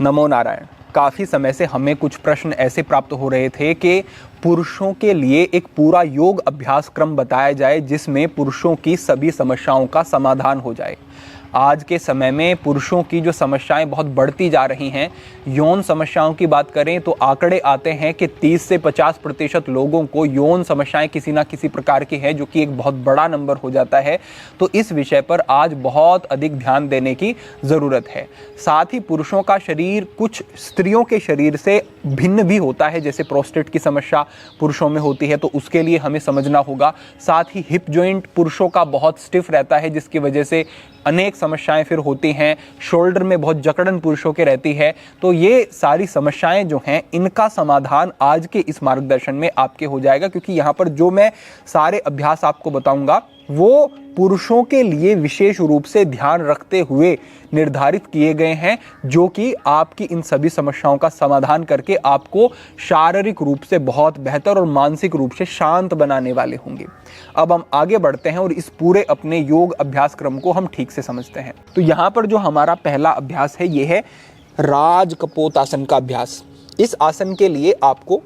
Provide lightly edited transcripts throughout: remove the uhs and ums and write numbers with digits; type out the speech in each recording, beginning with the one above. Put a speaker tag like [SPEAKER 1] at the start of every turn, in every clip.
[SPEAKER 1] नमो नारायण। काफ़ी समय से हमें कुछ प्रश्न ऐसे प्राप्त हो रहे थे कि पुरुषों के लिए एक पूरा योग अभ्यास क्रम बताया जाए जिसमें पुरुषों की सभी समस्याओं का समाधान हो जाए। आज के समय में पुरुषों की जो समस्याएं बहुत बढ़ती जा रही हैं, यौन समस्याओं की बात करें तो आंकड़े आते हैं कि 30 से 50% लोगों को यौन समस्याएं किसी ना किसी प्रकार की है, जो कि एक बहुत बड़ा नंबर हो जाता है। तो इस विषय पर आज बहुत अधिक ध्यान देने की ज़रूरत है। साथ ही पुरुषों का शरीर कुछ स्त्रियों के शरीर से भिन्न भी होता है, जैसे प्रोस्टेट की समस्या पुरुषों में होती है तो उसके लिए हमें समझना होगा। साथ ही हिप जॉइंट पुरुषों का बहुत स्टिफ रहता है, जिसकी वजह से अनेक समस्याएं फिर होती हैं। शोल्डर में बहुत जकड़न पुरुषों के रहती है। तो ये सारी समस्याएं जो हैं, इनका समाधान आज के इस मार्गदर्शन में आपके हो जाएगा, क्योंकि यहाँ पर जो मैं सारे अभ्यास आपको बताऊंगा वो पुरुषों के लिए विशेष रूप से ध्यान रखते हुए निर्धारित किए गए हैं, जो कि आपकी इन सभी समस्याओं का समाधान करके आपको शारीरिक रूप से बहुत बेहतर और मानसिक रूप से शांत बनाने वाले होंगे। अब हम आगे बढ़ते हैं और इस पूरे अपने योग अभ्यास क्रम को हम ठीक से समझते हैं। तो यहाँ पर जो हमारा पहला अभ्यास है, ये है राजकपोतासन का अभ्यास। इस आसन के लिए आपको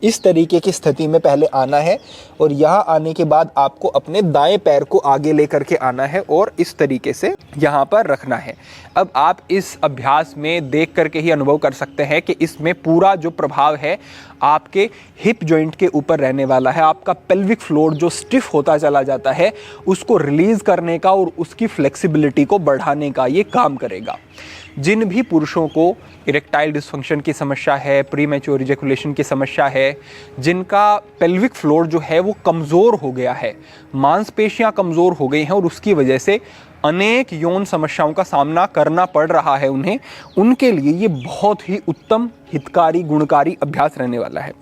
[SPEAKER 1] इस तरीके की स्थिति में पहले आना है और यहाँ आने के बाद आपको अपने दाएं पैर को आगे लेकर के आना है और इस तरीके से यहाँ पर रखना है। अब आप इस अभ्यास में देख करके ही अनुभव कर सकते हैं कि इसमें पूरा जो प्रभाव है आपके हिप जॉइंट के ऊपर रहने वाला है। आपका पेल्विक फ्लोर जो स्टिफ होता चला जाता है उसको रिलीज करने का और उसकी फ्लेक्सिबिलिटी को बढ़ाने का ये काम करेगा। जिन भी पुरुषों को इरेक्टाइल डिस्फंक्शन की समस्या है, प्रीमैच्योर इजैकुलेशन की समस्या है, जिनका पेल्विक फ्लोर जो है वो कमज़ोर हो गया है, मांसपेशियां कमज़ोर हो गई हैं और उसकी वजह से अनेक यौन समस्याओं का सामना करना पड़ रहा है उन्हें, उनके लिए ये बहुत ही उत्तम, हितकारी, गुणकारी अभ्यास रहने वाला है।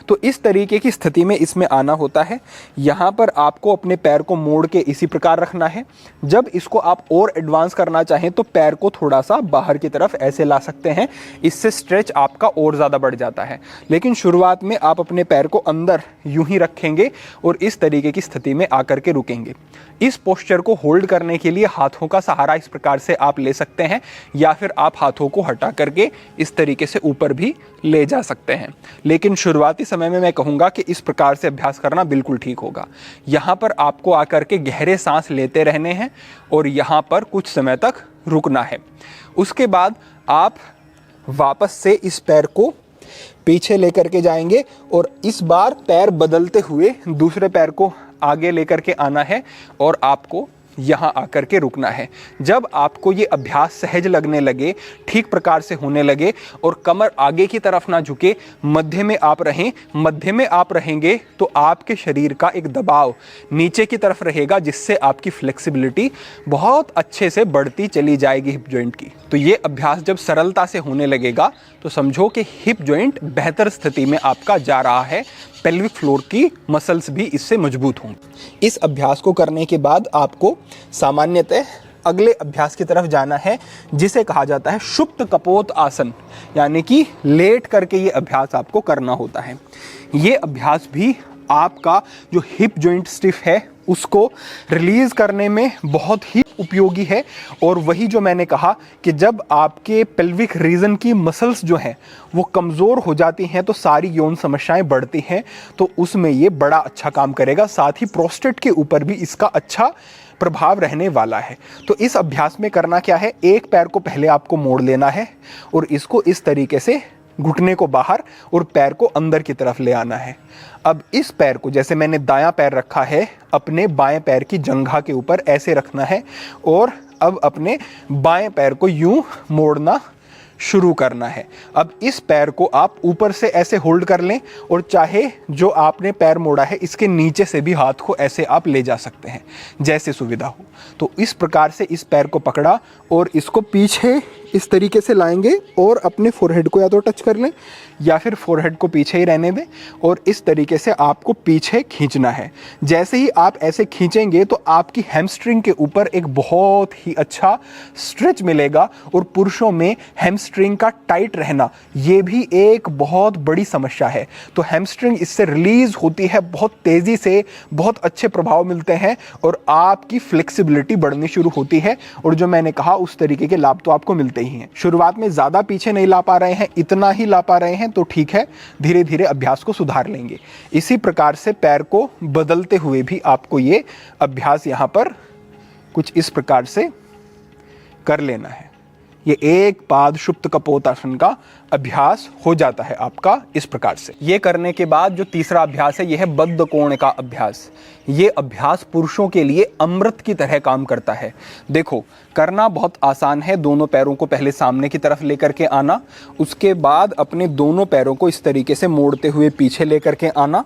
[SPEAKER 1] तो इस तरीके की स्थिति में इसमें आना होता है। यहाँ पर आपको अपने पैर को मोड़ के इसी प्रकार रखना है। जब इसको आप और एडवांस करना चाहें तो पैर को थोड़ा सा बाहर की तरफ ऐसे ला सकते हैं, इससे स्ट्रेच आपका और ज़्यादा बढ़ जाता है। लेकिन शुरुआत में आप अपने पैर को अंदर यूं ही रखेंगे और इस तरीके की स्थिति में आकर के रुकेंगे। इस पोस्चर को होल्ड करने के लिए हाथों का सहारा इस प्रकार से आप ले सकते हैं, या फिर आप हाथों को हटा करके इस तरीके से ऊपर भी ले जा सकते हैं। लेकिन शुरुआती समय में मैं कहूँगा कि इस प्रकार से अभ्यास करना बिल्कुल ठीक होगा। यहाँ पर आपको आकर के गहरे सांस लेते रहने हैं और यहाँ पर कुछ समय तक रुकना है। उसके बाद आप वापस से इस पैर को पीछे लेकर के जाएंगे और इस बार पैर बदलते हुए दूसरे पैर को आगे लेकर के आना है और आपको यहाँ आकर के रुकना है। जब आपको ये अभ्यास सहज लगने लगे, ठीक प्रकार से होने लगे और कमर आगे की तरफ ना झुके, मध्य में आप रहें, मध्य में आप रहेंगे तो आपके शरीर का एक दबाव नीचे की तरफ रहेगा, जिससे आपकी फ्लेक्सिबिलिटी बहुत अच्छे से बढ़ती चली जाएगी हिप जॉइंट की। तो ये अभ्यास जब सरलता से होने लगेगा तो समझो कि हिप जॉइंट बेहतर स्थिति में आपका जा रहा है, पेल्विक फ्लोर की मसल्स भी इससे मजबूत होंगी। इस अभ्यास को करने के बाद आपको सामान्यतः अगले अभ्यास की तरफ जाना है, जिसे कहा जाता है सुप्त कपोत आसन, यानी कि लेट करके ये अभ्यास आपको करना होता है। ये अभ्यास भी आपका जो हिप जॉइंट स्टिफ है उसको रिलीज करने में बहुत ही उपयोगी है। और वही जो मैंने कहा कि जब आपके पेल्विक रीजन की मसल्स जो हैं वो कमज़ोर हो जाती हैं तो सारी यौन समस्याएं बढ़ती हैं, तो उसमें ये बड़ा अच्छा काम करेगा। साथ ही प्रोस्टेट के ऊपर भी इसका अच्छा प्रभाव रहने वाला है। तो इस अभ्यास में करना क्या है, एक पैर को पहले आपको मोड़ लेना है और इसको इस तरीके से घुटने को बाहर और पैर को अंदर की तरफ ले आना है। अब इस पैर को, जैसे मैंने दायां पैर रखा है, अपने बाएं पैर की जंघा के ऊपर ऐसे रखना है और अब अपने बाएं पैर को यूं मोड़ना शुरू करना है। अब इस पैर को आप ऊपर से ऐसे होल्ड कर लें और चाहे जो आपने पैर मोड़ा है इसके नीचे से भी हाथ को ऐसे आप ले जा सकते हैं, जैसे सुविधा हो। तो इस प्रकार से इस पैर को पकड़ा और इसको पीछे इस तरीके से लाएंगे और अपने फोरहेड को या तो टच कर लें या फिर फोरहेड को पीछे ही रहने दें और इस तरीके से आपको पीछे खींचना है। जैसे ही आप ऐसे खींचेंगे तो आपकी हैमस्ट्रिंग के ऊपर एक बहुत ही अच्छा स्ट्रेच मिलेगा और पुरुषों में हैमस्ट्रिंग का टाइट रहना ये भी एक बहुत बड़ी समस्या है। तो हैमस्ट्रिंग इससे रिलीज होती है बहुत तेज़ी से, बहुत अच्छे प्रभाव मिलते हैं और आपकी फ्लेक्सिबिलिटी बढ़नी शुरू होती है और जो मैंने कहा उस तरीके के लाभ तो आपको मिलते ही रही हैं। शुरुआत में ज़्यादा पीछे नहीं ला पा रहे हैं, इतना ही ला पा रहे हैं तो ठीक है, धीरे धीरे अभ्यास को सुधार लेंगे। इसी प्रकार से पैर को बदलते हुए भी आपको ये अभ्यास यहाँ पर कुछ इस प्रकार से कर लेना है। ये एक पाद शुप्त कपोतासन का अभ्यास हो जाता है आपका इस प्रकार से। ये करने के बाद जो तीसरा अभ्यास है, यह है बद्ध कोण का अभ्यास। ये अभ्यास पुरुषों के लिए अमृत की तरह काम करता है। देखो, करना बहुत आसान है। दोनों पैरों को पहले सामने की तरफ लेकर के आना, उसके बाद अपने दोनों पैरों को इस तरीके से मोड़ते हुए पीछे लेकर के आना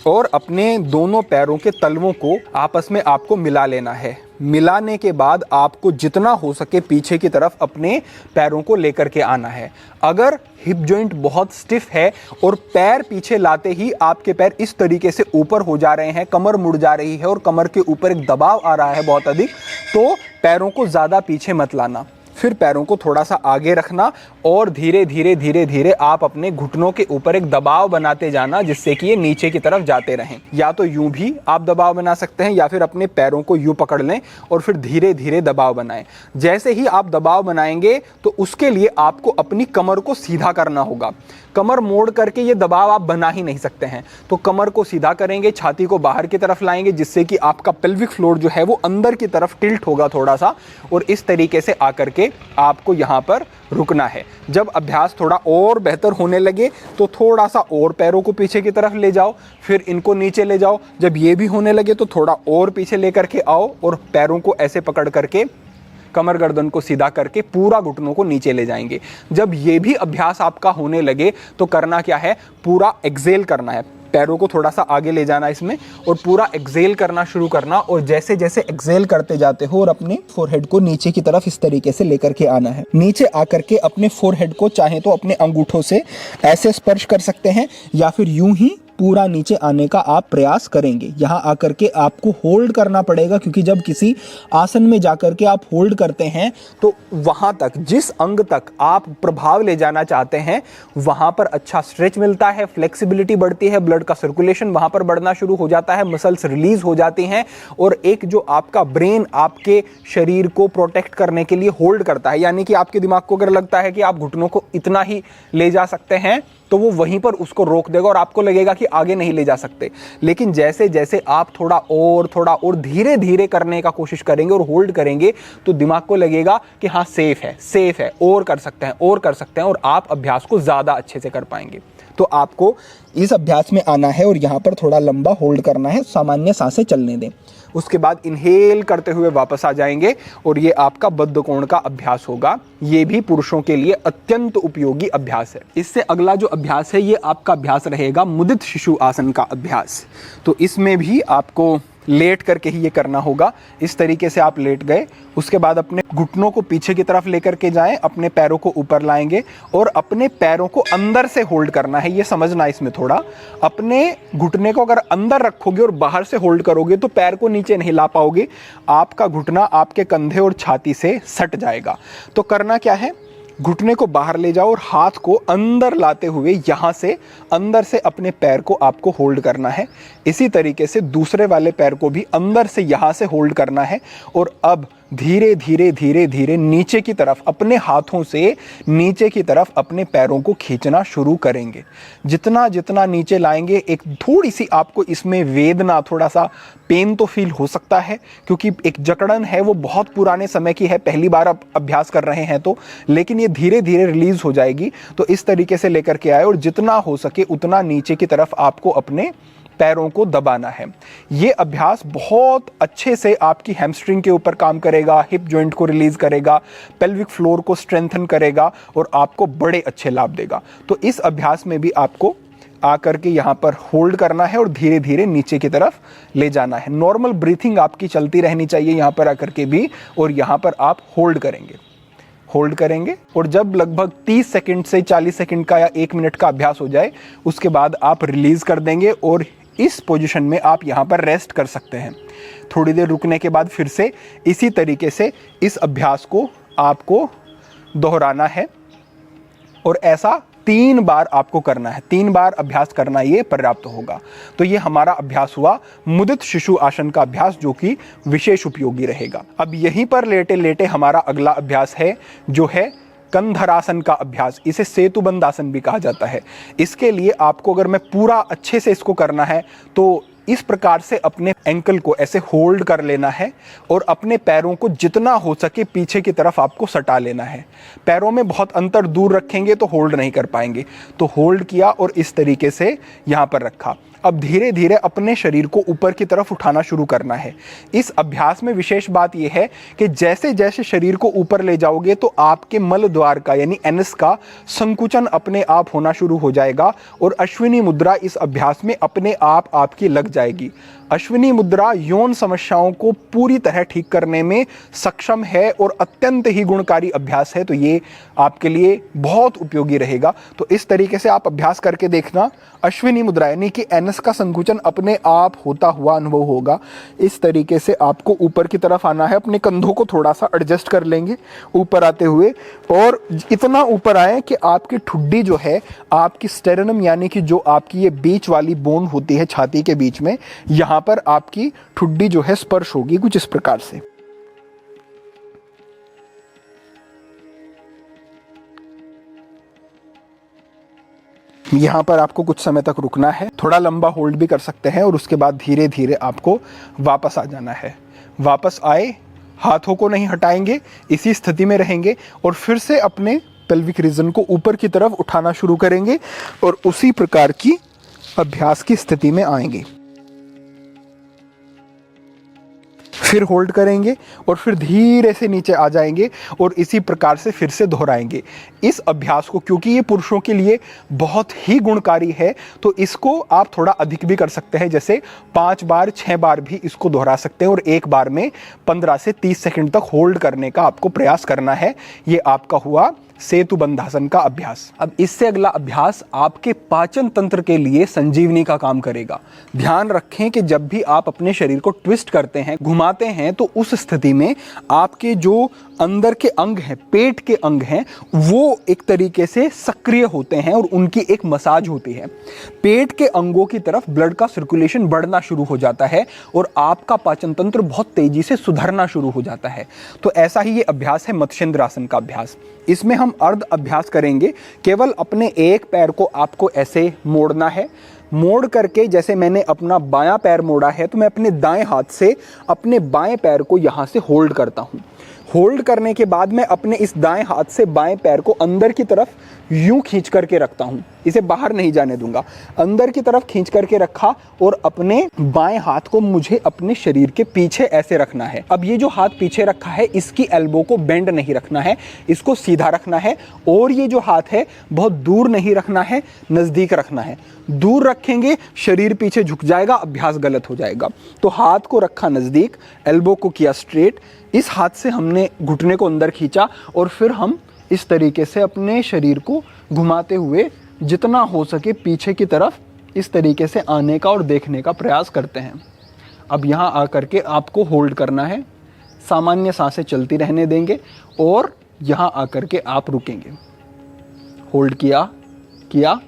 [SPEAKER 1] और अपने दोनों पैरों के तलवों को आपस में आपको मिला लेना है। मिलाने के बाद आपको जितना हो सके पीछे की तरफ अपने पैरों को लेकर के आना है। अगर हिप जॉइंट बहुत स्टिफ है और पैर पीछे लाते ही आपके पैर इस तरीके से ऊपर हो जा रहे हैं, कमर मुड़ जा रही है और कमर के ऊपर एक दबाव आ रहा है बहुत अधिक, तो पैरों को ज़्यादा पीछे मत लाना। फिर पैरों को थोड़ा सा आगे रखना और धीरे धीरे धीरे धीरे आप अपने घुटनों के ऊपर एक दबाव बनाते जाना, जिससे कि ये नीचे की तरफ जाते रहें। या तो यूं भी आप दबाव बना सकते हैं या फिर अपने पैरों को यूं पकड़ लें और फिर धीरे धीरे दबाव बनाएं। जैसे ही आप दबाव बनाएंगे तो उसके लिए आपको अपनी कमर को सीधा करना होगा। कमर मोड़ करके ये दबाव आप बना ही नहीं सकते हैं, तो कमर को सीधा करेंगे, छाती को बाहर की तरफ लाएंगे, जिससे कि आपका पेल्विक फ्लोर जो है वो अंदर की तरफ टिल्ट होगा थोड़ा सा, और इस तरीके से आकर के आपको यहाँ पर रुकना है। जब अभ्यास थोड़ा और बेहतर होने लगे तो थोड़ा सा और पैरों को पीछे की तरफ ले जाओ, फिर इनको नीचे ले जाओ। जब ये भी होने लगे तो थोड़ा और पीछे लेकर के आओ और पैरों को ऐसे पकड़ करके कमर गर्दन को सीधा करके पूरा घुटनों को नीचे ले जाएंगे। जब ये भी अभ्यास आपका होने लगे तो करना क्या है, पूरा एक्सेल करना है। पैरों को थोड़ा सा आगे ले जाना इसमें और पूरा एक्सेल करना शुरू करना, और जैसे जैसे एक्सेल करते जाते हो और अपने फोरहेड को नीचे की तरफ इस तरीके से लेकर के आना है। नीचे आकर के अपने फोरहेड को चाहे तो अपने अंगूठों से ऐसे स्पर्श कर सकते हैं या फिर यूं ही पूरा नीचे आने का आप प्रयास करेंगे। यहाँ आकर के आपको होल्ड करना पड़ेगा, क्योंकि जब किसी आसन में जाकर के आप होल्ड करते हैं तो वहाँ तक, जिस अंग तक आप प्रभाव ले जाना चाहते हैं, वहाँ पर अच्छा स्ट्रेच मिलता है, फ्लेक्सिबिलिटी बढ़ती है, ब्लड का सर्कुलेशन वहाँ पर बढ़ना शुरू हो जाता है, मसल्स रिलीज हो जाती हैं, और एक जो आपका ब्रेन आपके शरीर को प्रोटेक्ट करने के लिए होल्ड करता है, यानी कि आपके दिमाग को अगर लगता है कि आप घुटनों को इतना ही ले जा सकते हैं तो वो वहीं पर उसको रोक देगा और आपको लगेगा कि आगे नहीं ले जा सकते। लेकिन जैसे जैसे आप थोड़ा और धीरे धीरे करने का कोशिश करेंगे और होल्ड करेंगे तो दिमाग को लगेगा कि हाँ सेफ है, और कर सकते हैं, और आप अभ्यास को ज़्यादा अच्छे से कर पाएंगे। तो आपको इस अभ्यास में आना है और यहाँ पर थोड़ा लंबा होल्ड करना है, सामान्य सांसें चलने दें। उसके बाद इनहेल करते हुए वापस आ जाएंगे और ये आपका बद्ध कोण का अभ्यास होगा। ये भी पुरुषों के लिए अत्यंत उपयोगी अभ्यास है। इससे अगला जो अभ्यास है, ये आपका अभ्यास रहेगा मुदित शिशु आसन का अभ्यास। तो इसमें भी आपको लेट करके ही ये करना होगा। इस तरीके से आप लेट गए, उसके बाद अपने घुटनों को पीछे की तरफ लेकर के जाएं, अपने पैरों को ऊपर लाएंगे और अपने पैरों को अंदर से होल्ड करना है। ये समझना इसमें थोड़ा, अपने घुटने को अगर अंदर रखोगे और बाहर से होल्ड करोगे तो पैर को नीचे नहीं ला पाओगे, आपका घुटना आपके कंधे और छाती से सट जाएगा। तो करना क्या है, घुटने को बाहर ले जाओ और हाथ को अंदर लाते हुए यहाँ से अंदर से अपने पैर को आपको होल्ड करना है। इसी तरीके से दूसरे वाले पैर को भी अंदर से यहाँ से होल्ड करना है और अब धीरे धीरे धीरे धीरे नीचे की तरफ अपने हाथों से नीचे की तरफ अपने पैरों को खींचना शुरू करेंगे। जितना जितना नीचे लाएंगे, एक थोड़ी सी आपको इसमें वेदना, थोड़ा सा पेन तो फील हो सकता है, क्योंकि एक जकड़न है वो बहुत पुराने समय की है, पहली बार आप अभ्यास कर रहे हैं तो, लेकिन ये धीरे धीरे रिलीज हो जाएगी। तो इस तरीके से लेकर के आए और जितना हो सके उतना नीचे की तरफ आपको अपने पैरों को दबाना है। ये अभ्यास बहुत अच्छे से आपकी हैमस्ट्रिंग के ऊपर काम करेगा, हिप जॉइंट को रिलीज करेगा, पेल्विक फ्लोर को स्ट्रेंथन करेगा और आपको बड़े अच्छे लाभ देगा। तो इस अभ्यास में भी आपको आकर के यहाँ पर होल्ड करना है और धीरे धीरे नीचे की तरफ ले जाना है। नॉर्मल ब्रीथिंग आपकी चलती रहनी चाहिए यहाँ पर आकर के भी, और यहाँ पर आप होल्ड करेंगे और जब लगभग 30 सेकंड से 40 सेकंड का या 1 मिनट का अभ्यास हो जाए उसके बाद आप रिलीज कर देंगे और इस पोजीशन में आप यहाँ पर रेस्ट कर सकते हैं। थोड़ी देर रुकने के बाद फिर से इसी तरीके से इस अभ्यास को आपको दोहराना है और ऐसा 3 बार आपको करना है। 3 बार अभ्यास करना ये पर्याप्त होगा। तो ये हमारा अभ्यास हुआ मुदित शिशु आसन का अभ्यास, जो कि विशेष उपयोगी रहेगा। अब यहीं पर लेटे लेटे हमारा अगला अभ्यास है जो है कंधरासन का अभ्यास, इसे सेतुबंध आसन भी कहा जाता है। इसके लिए आपको, अगर मैं पूरा अच्छे से इसको करना है, तो इस प्रकार से अपने एंकल को ऐसे होल्ड कर लेना है और अपने पैरों को जितना हो सके पीछे की तरफ आपको सटा लेना है। पैरों में बहुत अंतर दूर रखेंगे तो होल्ड नहीं कर पाएंगे, तो होल्ड किया और इस तरीके से यहाँ पर रखा। अब धीरे धीरे अपने शरीर को ऊपर की तरफ उठाना शुरू करना है। इस अभ्यास में विशेष बात यह है कि जैसे जैसे शरीर को ऊपर ले जाओगे तो आपके मल द्वार का यानी एनस का संकुचन अपने आप होना शुरू हो जाएगा और अश्विनी मुद्रा इस अभ्यास में अपने आप आपकी लग जाएगी। अश्विनी मुद्रा यौन समस्याओं को पूरी तरह ठीक करने में सक्षम है और अत्यंत ही गुणकारी अभ्यास है, तो ये आपके लिए बहुत उपयोगी रहेगा। तो इस तरीके से आप अभ्यास करके देखना। अश्विनी मुद्रा यानी कि एनस का संकुचन अपने आप होता हुआ अनुभव होगा। इस तरीके से आपको ऊपर की तरफ आना है, अपने कंधों को थोड़ा सा एडजस्ट कर लेंगे ऊपर आते हुए, और इतना ऊपर आए कि आपकी ठुड्डी जो है, आपकी स्टेरनम यानी कि जो आपकी ये बीच वाली बोन होती है छाती के बीच में, यहाँ पर आपकी ठुड्डी जो है स्पर्श होगी कुछ इस प्रकार से। यहां पर आपको कुछ समय तक रुकना है, थोड़ा लंबा होल्ड भी कर सकते हैं और उसके बाद धीरे धीरे आपको वापस आ जाना है। वापस आए, हाथों को नहीं हटाएंगे, इसी स्थिति में रहेंगे और फिर से अपने पेल्विक रीजन को ऊपर की तरफ उठाना शुरू करेंगे और उसी प्रकार की अभ्यास की स्थिति में आएंगे। फिर होल्ड करेंगे और फिर धीरे से नीचे आ जाएंगे और इसी प्रकार से फिर से दोहराएंगे इस अभ्यास को। क्योंकि ये पुरुषों के लिए बहुत ही गुणकारी है, तो इसको आप थोड़ा अधिक भी कर सकते हैं, जैसे 5 बार 6 बार भी इसको दोहरा सकते हैं और एक बार में 15 से 30 सेकंड तक होल्ड करने का आपको प्रयास करना है। ये आपका हुआ सेतुबंधासन का अभ्यास। अब इससे अगला अभ्यास आपके पाचन तंत्र के लिए संजीवनी का काम करेगा। ध्यान रखें कि जब भी आप अपने शरीर को ट्विस्ट करते हैं, घुमाते हैं, तो उस स्थिति में आपके जो अंदर के अंग हैं, पेट के अंग हैं, वो एक तरीके से सक्रिय होते हैं और उनकी एक मसाज होती है। पेट के अंगों की तरफ ब्लड का सर्कुलेशन बढ़ना शुरू हो जाता है और आपका पाचन तंत्र बहुत तेजी से सुधरना शुरू हो जाता है। तो ऐसा ही ये अभ्यास है मत्स्येंद्रासन का अभ्यास। इसमें हम अर्ध अभ्यास करेंगे। केवल अपने एक पैर को आपको ऐसे मोड़ना है। मोड़ करके, जैसे मैंने अपना बायां पैर मोड़ा है, तो मैं अपने दाएं हाथ से अपने बाएं पैर को यहां से होल्ड करता हूं। होल्ड करने के बाद मैं अपने इस दाएं हाथ से बाएं पैर को अंदर की तरफ यूं खींच करके रखता हूं, इसे बाहर नहीं जाने दूंगा। अंदर की तरफ खींच करके रखा और अपने बाएं हाथ को मुझे अपने शरीर के पीछे ऐसे रखना है। अब ये जो हाथ पीछे रखा है, इसकी एल्बो को बेंड नहीं रखना है, इसको सीधा रखना है। और ये जो हाथ है बहुत दूर नहीं रखना है, नजदीक रखना है। दूर रखेंगे शरीर पीछे झुक जाएगा, अभ्यास गलत हो जाएगा। तो हाथ को रखा नजदीक, एल्बो को किया स्ट्रेट, इस हाथ से हमने घुटने को अंदर खींचा और फिर हम इस तरीके से अपने शरीर को घुमाते हुए जितना हो सके पीछे की तरफ इस तरीके से आने का और देखने का प्रयास करते हैं। अब यहाँ आकर के आपको होल्ड करना है, सामान्य सांसें चलती रहने देंगे और यहाँ आकर के आप रुकेंगे। होल्ड किया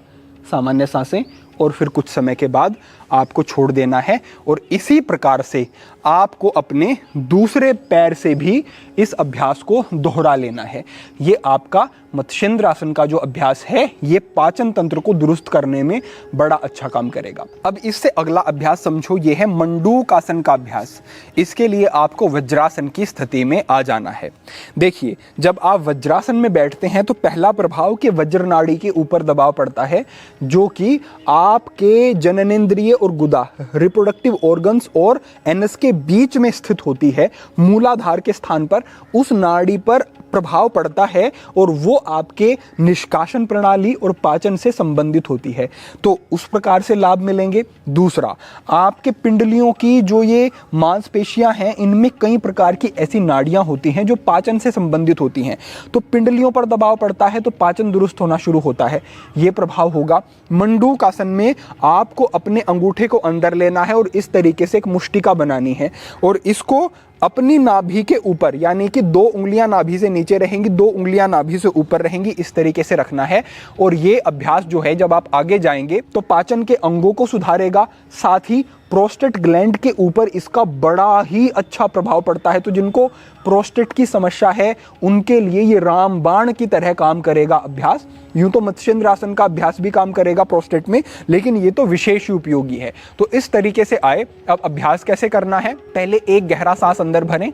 [SPEAKER 1] सामान्य सांसें और फिर कुछ समय के बाद आपको छोड़ देना है। और इसी प्रकार से आपको अपने दूसरे पैर से भी इस अभ्यास को दोहरा लेना है। ये आपका मत्स्येंद्रासन का जो अभ्यास है, ये पाचन तंत्र को दुरुस्त करने में बड़ा अच्छा काम करेगा। अब इससे अगला अभ्यास समझो, ये है मंडूकासन का अभ्यास। इसके लिए आपको वज्रासन की स्थिति में आ जाना है। देखिए, जब आप वज्रासन में बैठते हैं तो पहला प्रभाव कि वज्र नाड़ी के ऊपर दबाव पड़ता है, जो कि आपके जननेंद्रिय और गुदा, रिप्रोडक्टिव ऑर्गन्स और एनस के बीच में स्थित होती है। मूलाधार के स्थान पर उस नाड़ी पर प्रभाव पड़ता है और वो आपके निष्कासन प्रणाली और पाचन से संबंधित होती है, तो उस प्रकार से लाभ मिलेंगे। दूसरा, आपके पिंडलियों की जो ये मांसपेशियां हैं, इनमें कई प्रकार की ऐसी नाड़ियां होती हैं जो पाचन से संबंधित होती हैं, तो पिंडलियों पर दबाव पड़ता है तो पाचन दुरुस्त होना शुरू होता है, ये प्रभाव होगा। मंडूकासन में आपको अपने अंगूठे को अंदर लेना है और इस तरीके से एक मुष्टिका बनानी है और इसको अपनी नाभि के ऊपर, यानी कि 2 उंगलियां नाभि से नीचे रहेंगी, 2 उंगलियां नाभि से ऊपर रहेंगी, इस तरीके से रखना है। और ये अभ्यास जो है, जब आप आगे जाएंगे तो पाचन के अंगों को सुधारेगा, साथ ही प्रोस्टेट ग्लैंड के ऊपर इसका बड़ा ही अच्छा प्रभाव पड़ता है। तो जिनको प्रोस्टेट की समस्या है उनके लिए ये रामबाण की तरह काम करेगा अभ्यास। यूं तो मत्स्येंद्र आसन का अभ्यास भी काम करेगा प्रोस्टेट में, लेकिन ये तो विशेष ही उपयोगी है। तो इस तरीके से आए। अब अभ्यास कैसे करना है, पहले एक गहरा सांस अंदर भरें,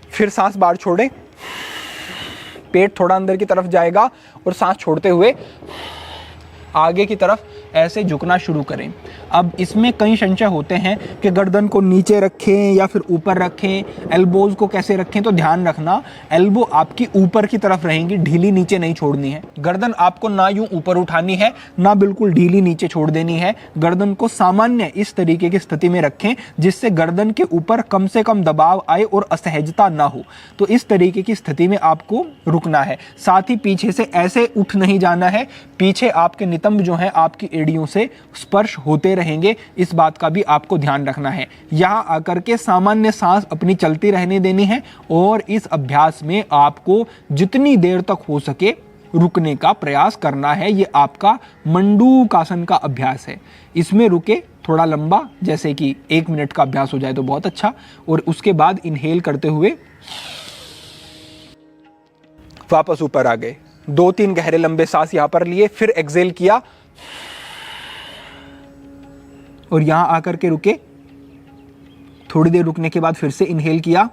[SPEAKER 1] फिर सांस बाहर छोड़ें, पेट थोड़ा अंदर की तरफ जाएगा और सांस छोड़ते हुए आगे की तरफ ऐसे झुकना शुरू करें। अब इसमें कई संशय होते हैं कि गर्दन को नीचे रखें या फिर ऊपर रखें, एल्बोज को कैसे रखें। तो ध्यान रखना, एल्बो आपकी ऊपर की तरफ रहेंगी, ढीली नीचे नहीं छोड़नी है। गर्दन आपको ना यूं ऊपर उठानी है ना बिल्कुल ढीली नीचे छोड़ देनी है। गर्दन को सामान्य इस तरीके की स्थिति में रखें जिससे गर्दन के ऊपर कम से कम दबाव आए और असहजता ना हो। तो इस तरीके की स्थिति में आपको रुकना है। साथ ही पीछे से ऐसे उठ नहीं जाना है, पीछे आपके नितंब जो है आपकी एड़ियों से स्पर्श होते रहेंगे, इस बात का भी आपको ध्यान रखना है। यहां आकर के सामान्य सांस अपनी चलती रहने देनी है और इस अभ्यास में आपको जितनी देर तक हो सके रुकने का प्रयास करना है। ये आपका मंडूकासन का अभ्यास है। इसमें रुके थोड़ा लंबा, जैसे कि 1 मिनट का अभ्यास हो जाए तो बहुत अच्छा। और उसके बाद इनहेल करते हुए वापस ऊपर आ गए, 2-3 गहरे लंबे सांस यहां पर लिए, फिर एक्सेल किया और यहां आकर के रुके। थोड़ी देर रुकने के बाद फिर से इनहेल किया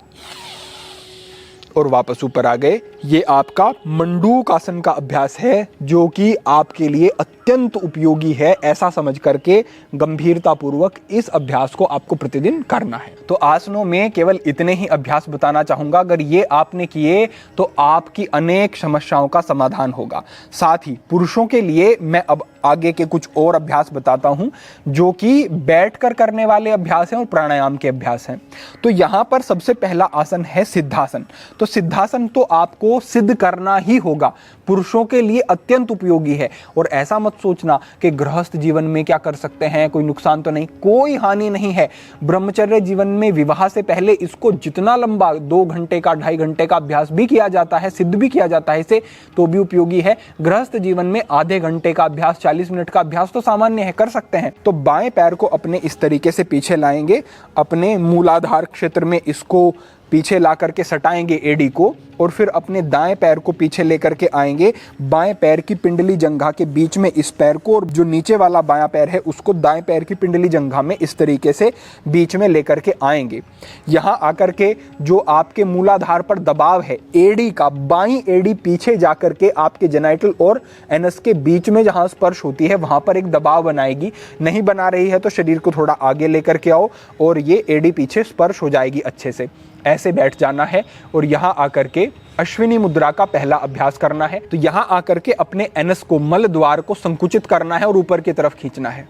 [SPEAKER 1] और वापस ऊपर आ गए। ये आपका मंडूकासन का अभ्यास है जो कि आपके लिए अत्यंत उपयोगी है। ऐसा समझ करके गंभीरता पूर्वक इस अभ्यास को आपको प्रतिदिन करना है। तो आसनों में केवल इतने ही अभ्यास बताना चाहूंगा। अगर ये आपने किए तो आपकी अनेक समस्याओं का समाधान होगा। साथ ही पुरुषों के लिए मैं अब आगे के कुछ और अभ्यास बताता हूं जो कि बैठकर करने वाले अभ्यास हैं और प्राणायाम के अभ्यास हैं। तो यहां पर सबसे पहला आसन है सिद्धासन। तो सिद्धासन तो आपको सिद्ध करना ही होगा, पुरुषों के लिए अत्यंत उपयोगी है। और ऐसा मत सोचना कि गृहस्थ जीवन में क्या कर सकते हैं, कोई नुकसान तो नहीं, कोई हानि नहीं है। ब्रह्मचर्य जीवन में विवाह से पहले इसको जितना लंबा 2 घंटे का 2.5 घंटे का अभ्यास भी किया जाता है, सिद्ध भी किया जाता है इसे, तो भी उपयोगी है। गृहस्थ जीवन में आधे घंटे का अभ्यास, 40 मिनट का अभ्यास तो सामान्य है, कर सकते हैं। तो बाएं पैर को अपने इस तरीके से पीछे लाएंगे, अपने मूलाधार क्षेत्र में इसको पीछे ला करके सटाएंगे एड़ी को, और फिर अपने दाएं पैर को पीछे लेकर के आएंगे। बाएं पैर की पिंडली जंघा के बीच में इस पैर को, और जो नीचे वाला बायां पैर है उसको दाएं पैर की पिंडली जंघा में इस तरीके से बीच में लेकर के आएंगे। यहां आकर के जो आपके मूलाधार पर दबाव है एड़ी का, बाईं एड़ी पीछे जाकर के आपके जेनाइटल और एनस के बीच में जहां स्पर्श होती है वहां पर एक दबाव बनाएगी। नहीं बना रही है तो शरीर को थोड़ा आगे लेकर के आओ और ये एड़ी पीछे स्पर्श हो जाएगी अच्छे से। ऐसे बैठ जाना है और यहां आकर के अश्विनी मुद्रा का पहला अभ्यास करना है। तो यहां आकर के अपने एनस को, मल द्वार को संकुचित करना है और ऊपर की तरफ खींचना है।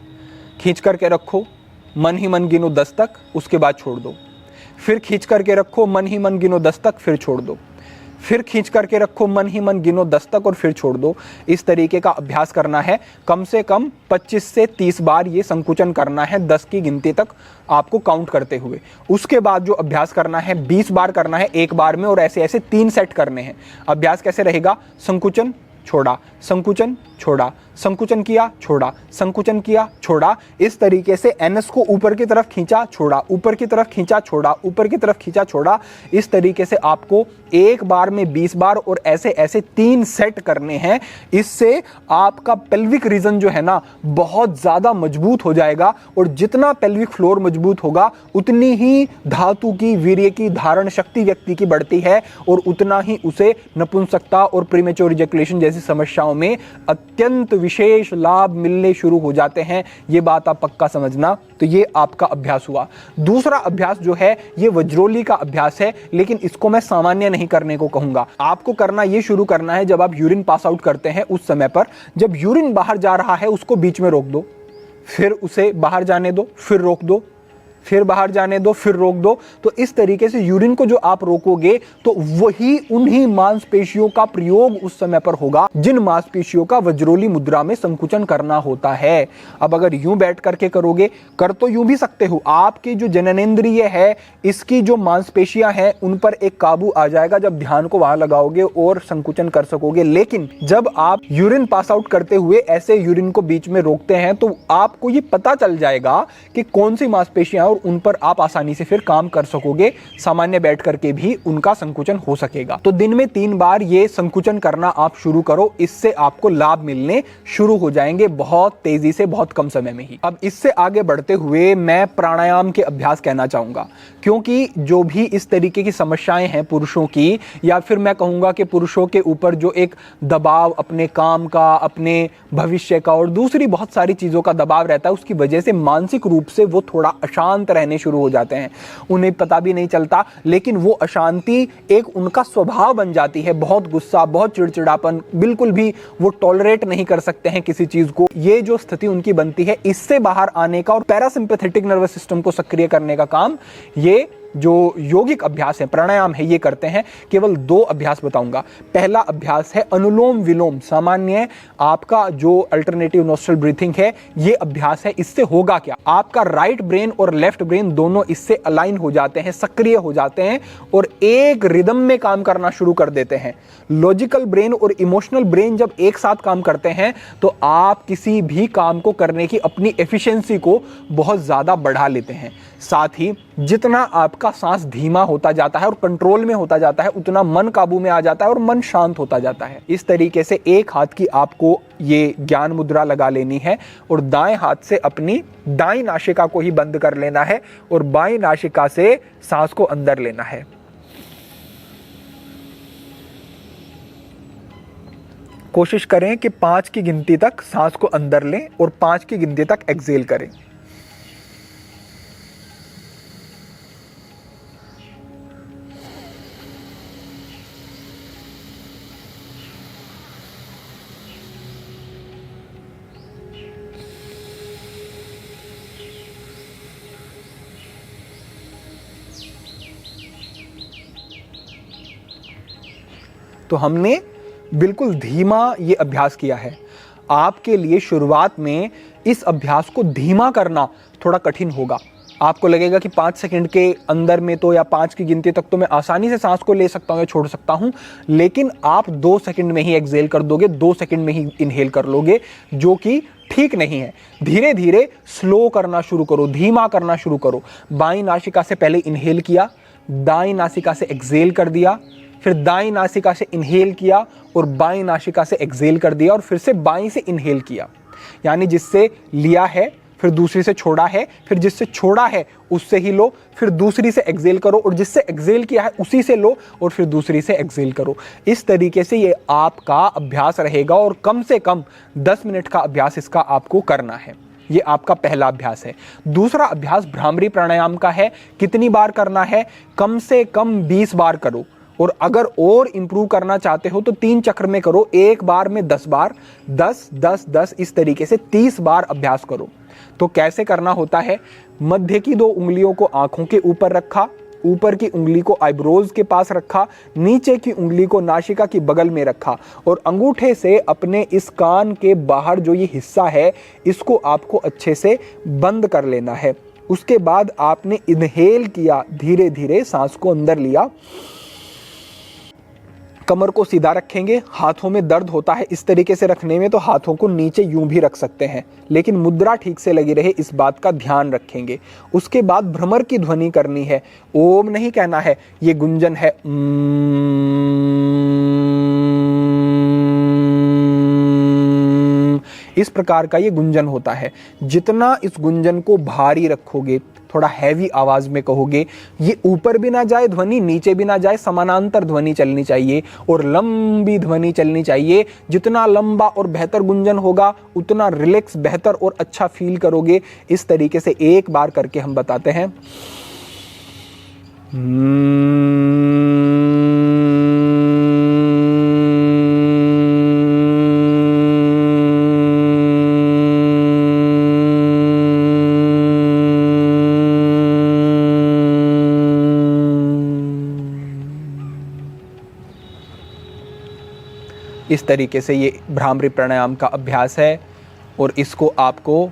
[SPEAKER 1] खींच करके रखो, मन ही मन गिनो 10 तक, उसके बाद छोड़ दो। फिर खींच करके रखो, मन ही मन गिनो 10 तक, फिर छोड़ दो। फिर खींच करके रखो, मन ही मन गिनो 10 तक और फिर छोड़ दो। इस तरीके का अभ्यास करना है। कम से कम 25 से 30 बार ये संकुचन करना है, 10 की गिनती तक आपको काउंट करते हुए। उसके बाद जो अभ्यास करना है 20 बार करना है एक बार में, और ऐसे ऐसे 3 सेट करने हैं। अभ्यास कैसे रहेगा, संकुचन छोड़ा, संकुचन छोड़ा, संकुचन किया छोड़ा, संकुचन किया छोड़ा। इस तरीके से एनस को ऊपर की तरफ खींचा छोड़ा, ऊपर की तरफ खींचा छोड़ा, ऊपर की तरफ खींचा छोड़ा। इस तरीके से आपको एक बार में 20 बार और ऐसे ऐसे 3 सेट करने हैं। इससे आपका पेल्विक रीजन जो है ना बहुत ज्यादा मजबूत हो जाएगा, और जितना पेल्विक फ्लोर मजबूत होगा उतनी ही धातु की, वीर्य की धारण शक्ति व्यक्ति की बढ़ती है, और उतना ही उसे नपुंसकता और प्रीमेच्योर इजैकुलेशन जैसी समस्याओं में अत्यंत विशेष लाभ मिलने शुरू हो जाते हैं। ये बात आप पक्का समझना। तो ये आपका अभ्यास हुआ। दूसरा अभ्यास जो है ये वज्रोली का अभ्यास है, लेकिन इसको मैं सामान्य नहीं करने को कहूंगा। आपको करना ये शुरू करना है जब आप यूरिन पास आउट करते हैं उस समय पर, जब यूरिन बाहर जा रहा है उसको बीच में रोक दो, फिर उसे बाहर जाने दो, फिर रोक दो, फिर बाहर जाने दो, फिर रोक दो। तो इस तरीके से यूरिन को जो आप रोकोगे तो वही उन्हीं मांसपेशियों का प्रयोग उस समय पर होगा जिन मांसपेशियों का वज्रोली मुद्रा में संकुचन करना होता है। अब अगर यूं बैठ करके करोगे, कर तो यूं भी सकते हो, आपकी जो जननेंद्रिय है इसकी जो मांसपेशियां हैं उन पर एक काबू आ जाएगा जब ध्यान को वहां लगाओगे और संकुचन कर सकोगे। लेकिन जब आप यूरिन पास आउट करते हुए ऐसे यूरिन को बीच में रोकते हैं तो आपको ये पता चल जाएगा कि कौन सी मांसपेशियां और उन पर आप आसानी से फिर काम कर सकोगे। सामान्य बैठ करके भी उनका संकुचन हो सकेगा। तो दिन में 3 बार ये संकुचन करना आप शुरू करो, इससे आपको लाभ मिलने शुरू हो जाएंगे बहुत तेजी से, बहुत कम समय में ही। अब इससे आगे बढ़ते हुए मैं प्राणायाम के अभ्यास कहना चाहूंगा, क्योंकि जो भी इस तरीके की समस्याएं हैं पुरुषों की, या फिर मैं कहूंगा कि पुरुषों के ऊपर जो एक दबाव अपने काम का, अपने भविष्य का और दूसरी बहुत सारी चीजों का दबाव रहता है, उसकी वजह से मानसिक रूप से वो थोड़ा अशांत रहने शुरू हो जाते हैं। उन्हें पता भी नहीं चलता, लेकिन वो अशांति एक उनका स्वभाव बन जाती है। बहुत गुस्सा, बहुत चिड़चिड़ापन, बिल्कुल भी वो टॉलरेट नहीं कर सकते हैं किसी चीज को। ये जो स्थिति उनकी बनती है, इससे बाहर आने का और पैरासिम्पैथेटिक नर्वस सिस्टम को सक्रिय करने का काम ये जो यौगिक अभ्यास है, प्राणायाम है, ये करते हैं। केवल 2 अभ्यास बताऊंगा। पहला अभ्यास है अनुलोम विलोम। सामान्य आपका जो अल्टरनेटिव नोस्ट्रल ब्रीथिंग है, ये अभ्यास है। इससे होगा क्या, आपका राइट ब्रेन और लेफ्ट ब्रेन दोनों इससे अलाइन हो जाते हैं, सक्रिय हो जाते हैं और एक रिदम में काम करना शुरू कर देते हैं। लॉजिकल ब्रेन और इमोशनल ब्रेन जब एक साथ काम करते हैं तो आप किसी भी काम को करने की अपनी एफिशिएंसी को बहुत ज्यादा बढ़ा लेते हैं। साथ ही जितना आपका सांस धीमा होता जाता है और कंट्रोल में होता जाता है, उतना मन काबू में आ जाता है और मन शांत होता जाता है। इस तरीके से एक हाथ की आपको ये ज्ञान मुद्रा लगा लेनी है और दाएं हाथ से अपनी दाईं नासिका को ही बंद कर लेना है और बाईं नासिका से सांस को अंदर लेना है। कोशिश करें कि 5 की गिनती तक सांस को अंदर लें और 5 की गिनती तक एक्सहेल करें। तो हमने बिल्कुल धीमा ये अभ्यास किया है। आपके लिए शुरुआत में इस अभ्यास को धीमा करना थोड़ा कठिन होगा। आपको लगेगा कि 5 सेकंड के अंदर में तो, या 5 की गिनती तक तो मैं आसानी से सांस को ले सकता हूं या छोड़ सकता हूं, लेकिन आप 2 सेकंड में ही एक्सहेल कर दोगे, 2 सेकंड में ही इनहेल कर लोगे, जो कि ठीक नहीं है। धीरे धीरे स्लो करना शुरू करो, धीमा करना शुरू करो। बाईं नासिका से पहले इनहेल किया, दाईं नासिका से एक्सहेल कर दिया, फिर दाईं नासिका से इनहेल किया और बाईं नासिका से एक्सहेल कर दिया और फिर से बाईं से इनहेल किया। यानी जिससे लिया है फिर दूसरी से छोड़ा है, फिर जिससे छोड़ा है उससे ही लो, फिर दूसरी से एक्सहेल करो और जिससे एक्सहेल किया है उसी से लो और फिर दूसरी से एक्सहेल करो। इस तरीके से ये आपका अभ्यास रहेगा और कम से कम 10 मिनट का अभ्यास इसका आपको करना है। ये आपका पहला अभ्यास है। दूसरा अभ्यास भ्रामरी प्राणायाम का है। कितनी बार करना है? कम से कम 20 बार करो और अगर और इंप्रूव करना चाहते हो तो 3 चक्र में करो, एक बार में 10 बार, 10 10 10, इस तरीके से 30 बार अभ्यास करो। तो कैसे करना होता है? मध्य की 2 उंगलियों को आंखों के ऊपर रखा, ऊपर की उंगली को आईब्रोज के पास रखा, नीचे की उंगली को नासिका की बगल में रखा और अंगूठे से अपने इस कान के बाहर जो ये हिस्सा है इसको आपको अच्छे से बंद कर लेना है। उसके बाद आपने इनहेल किया, धीरे धीरे सांस को अंदर लिया। कमर को सीधा रखेंगे। हाथों में दर्द होता है इस तरीके से रखने में तो हाथों को नीचे यूं भी रख सकते हैं, लेकिन मुद्रा ठीक से लगी रहे इस बात का ध्यान रखेंगे। उसके बाद भ्रमर की ध्वनि करनी है, ओम नहीं कहना है, ये गुंजन है। इस प्रकार का ये गुंजन होता है। जितना इस गुंजन को भारी रखोगे, थोड़ा हैवी आवाज में कहोगे, ये ऊपर भी ना जाए ध्वनि, नीचे भी ना जाए, समानांतर ध्वनि चलनी चाहिए और लंबी ध्वनि चलनी चाहिए। जितना लंबा और बेहतर गुंजन होगा उतना रिलैक्स, बेहतर और अच्छा फील करोगे। इस तरीके से एक बार करके हम बताते हैं। इस तरीके से ये भ्रामरी प्राणायाम का अभ्यास है और इसको आपको,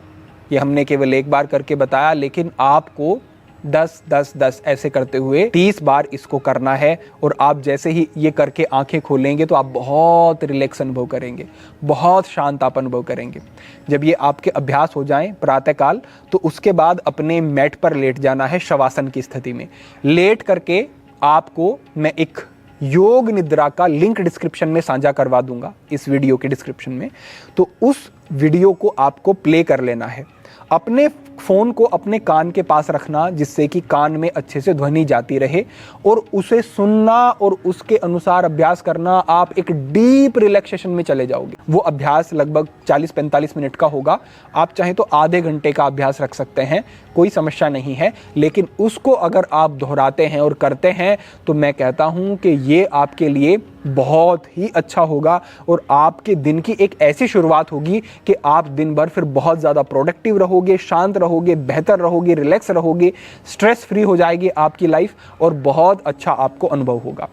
[SPEAKER 1] ये हमने केवल एक बार करके बताया, लेकिन आपको 10 10 10 ऐसे करते हुए 30 बार इसको करना है। और आप जैसे ही ये करके आंखें खोलेंगे तो आप बहुत रिलैक्स अनुभव करेंगे, बहुत शांतापन अनुभव करेंगे। जब ये आपके अभ्यास हो जाएं प्रातःकाल, तो उसके बाद अपने मैट पर लेट जाना है शवासन की स्थिति में। लेट करके आपको मैं एक योग निद्रा का लिंक डिस्क्रिप्शन में साझा करवा दूंगा, इस वीडियो के डिस्क्रिप्शन में। तो उस वीडियो को आपको प्ले कर लेना है। अपने फ़ोन को अपने कान के पास रखना, जिससे कि कान में अच्छे से ध्वनि जाती रहे, और उसे सुनना और उसके अनुसार अभ्यास करना। आप एक डीप रिलैक्सेशन में चले जाओगे। वो अभ्यास लगभग 40-45 मिनट का होगा। आप चाहें तो आधे घंटे का अभ्यास रख सकते हैं, कोई समस्या नहीं है। लेकिन उसको अगर आप दोहराते हैं और करते हैं तो मैं कहता हूं कि ये आपके लिए बहुत ही अच्छा होगा और आपके दिन की एक ऐसी शुरुआत होगी कि आप दिन भर फिर बहुत ज़्यादा प्रोडक्टिव रहोगे, शांत रहोगे, बेहतर रहोगे, रिलैक्स रहोगे, स्ट्रेस फ्री हो जाएगी आपकी लाइफ और बहुत अच्छा आपको अनुभव होगा।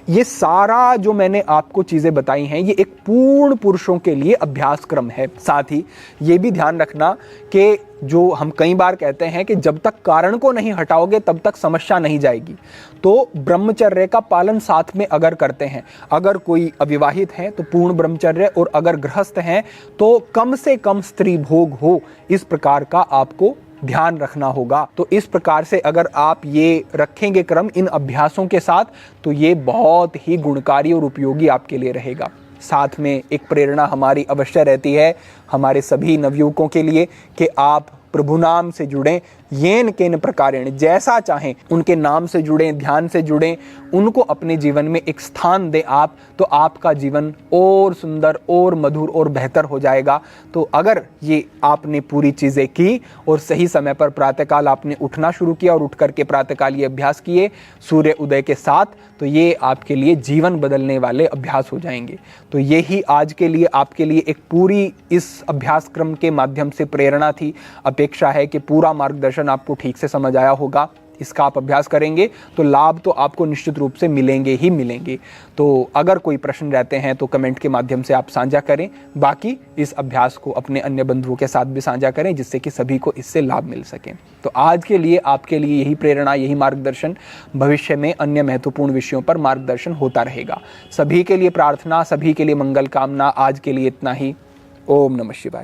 [SPEAKER 1] ये सारा जो मैंने आपको चीज़ें बताई हैं, ये एक पूर्ण पुरुषों के लिए अभ्यास क्रम है। साथ ही ये भी ध्यान रखना कि जो हम कई बार कहते हैं कि जब तक कारण को नहीं हटाओगे तब तक समस्या नहीं जाएगी। तो ब्रह्मचर्य का पालन साथ में अगर करते हैं, अगर कोई अविवाहित है तो पूर्ण ब्रह्मचर्य, और अगर गृहस्थ हैं तो कम से कम स्त्री भोग हो, इस प्रकार का आपको ध्यान रखना होगा। तो इस प्रकार से अगर आप ये रखेंगे क्रम इन अभ्यासों के साथ, तो ये बहुत ही गुणकारी और उपयोगी आपके लिए रहेगा। साथ में एक प्रेरणा हमारी अवश्य रहती है हमारे सभी नवयुवकों के लिए कि आप प्रभु नाम से जुड़ें, येन केन प्रकारेण, जैसा चाहें उनके नाम से जुड़ें, ध्यान से जुड़ें, उनको अपने जीवन में एक स्थान दें आप, तो आपका जीवन और सुंदर और मधुर और बेहतर हो जाएगा। तो अगर ये आपने पूरी चीज़ें की और सही समय पर प्रातःकाल आपने उठना शुरू किया और उठ करके प्रातःकाल ये अभ्यास किए सूर्य उदय के साथ, तो ये आपके लिए जीवन बदलने वाले अभ्यास हो जाएंगे। तो यही आज के लिए आपके लिए एक पूरी इस अभ्यास क्रम के माध्यम से प्रेरणा थी। अपेक्षा है कि पूरा मार्गदर्शन आपको ठीक से समझ आया होगा। इसका आप अभ्यास करेंगे तो लाभ तो आपको निश्चित रूप से मिलेंगे ही मिलेंगे। तो अगर कोई प्रश्न रहते हैं तो कमेंट के माध्यम से आप साझा करें। बाकी इस अभ्यास को अपने अन्य बंधुओं के साथ भी साझा करें, जिससे कि सभी को इससे लाभ मिल सके। तो आज के लिए आपके लिए यही प्रेरणा, यही मार्गदर्शन। भविष्य में अन्य महत्वपूर्ण विषयों पर मार्गदर्शन होता रहेगा। सभी के लिए प्रार्थना, सभी के लिए मंगल कामना। आज के लिए इतना ही। ओम नमः शिवाय।